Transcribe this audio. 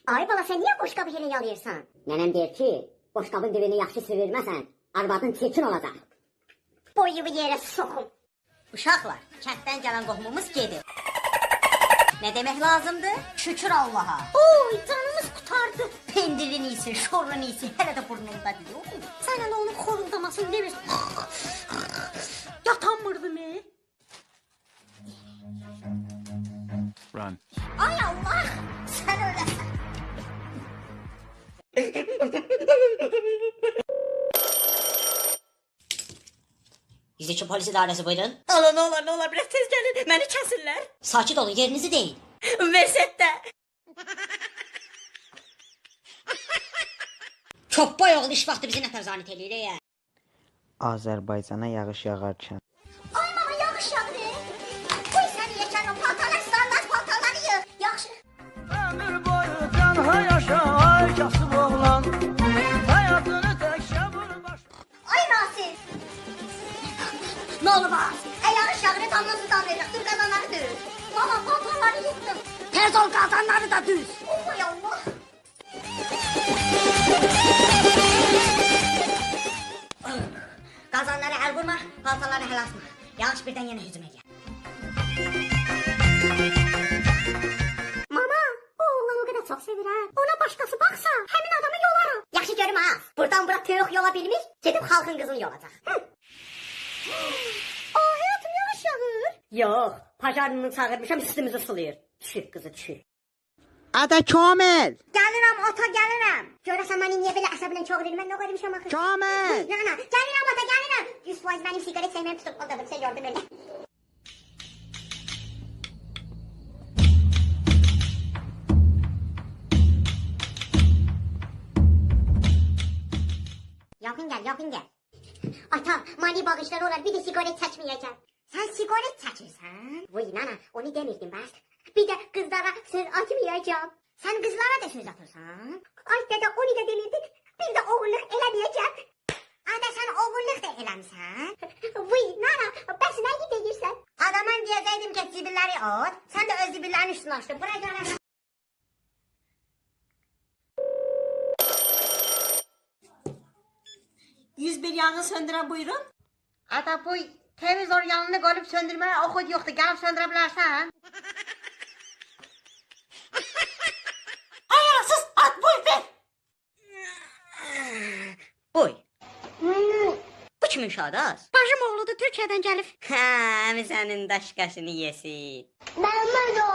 Ay bala sen niye boşqabı yeni yalıyırsan? Nənəm deyir ki, boşqabın dibini yaxşı sivirməsən, arvadın çirkin olacaq. Boyumu yerə soxum. Uşaqlar, kənddən gələn qohumumuz gedir. Nə demək lazımdır? Şükür Allaha. Oy canımız qutardı. Pendirin iyisi, şorun iyisi, hələ də burnundadır. Sən hələ onun xoruldamasını demirsən. Yatanmırdı mı? Run. Ay Allah, sən öləsən. Yüzücü polis idarəsi buyurun. Allah ne olur, biraz tez gəlin, məni kəsirlər. Sakit olun, yerinizi deyin. Versetdə. Çopboy oğlu iş vaxtı bizi nətər zanit eləyir ya. Azərbaycana yağış yağarkən. Ay mama yağış yağdı. Oy sən yekən o paltarlar standart paltarları yığ. Yaxşı. Ömür boyu canha yaşa ay kasıb oğlan. Hayatını təkcə vurbaş. Ay Nasir. Nə olub az? Yağış yağdı tam nasıl damlayacaq? Dur kazanları dur. Mama paltarları yıktım. Tez ol qazanları da düz. Oy Allah. Qazanları əl vurma, paltaları həl asma. Yağış birdən yenə hücum edir. Mama, o oğlan o kadar çok sevir ha. Ona başkası baksa hemen adamı yolarım. Yaxşı görüm ha. Buradan bura tüyük yola bilmiş, gidip halkın kızını yolacak. Aa hayatım yağış yağır. Yox, pajarını çağırmışam, üstümüzü sulayır. Düşür qızı, düşür. Ada Kamil! Gəlirəm ata gəlirəm. Görəsən məni niyə belə əsəblə çağırır? Mən nə qarışmışam axı? Kamil! Yana, gəlirəm ata gəlirəm. 100% mənim siqaret sevməyim tutub qaldım. Sən gördün elə. Yakın gel. Ata, mani bağışları olar, bir de sigaret çəkməyəcəm. Sən sigaret çəkirsən? Vay nana, onu demirdim bəs. Bir de kızlara söz açmayacağım. Sen kızlara da söz atırsan. Ay dede onu da demirdin. Bir de oğulluk eləməyəcəm. Ada sen oğulluk da eləmişsən. Vay nana, bəs nə deyirsən? Adama deyəcəydim ki, zibilləri at. Sən də öz zibillərin üstünü açdın. Bura gələ. 101 yangın söndürən buyurun. Ata bu televizor yanını qoyub söndürməyə oxud yoxdur. Gəlib söndürə bilərsən? Ayarsız at boy ver. Boy. Bu kimin Şadas? Bacım oğludur, Türkiyədən gəlib. Hə, sənin daşqasını yesin. Mən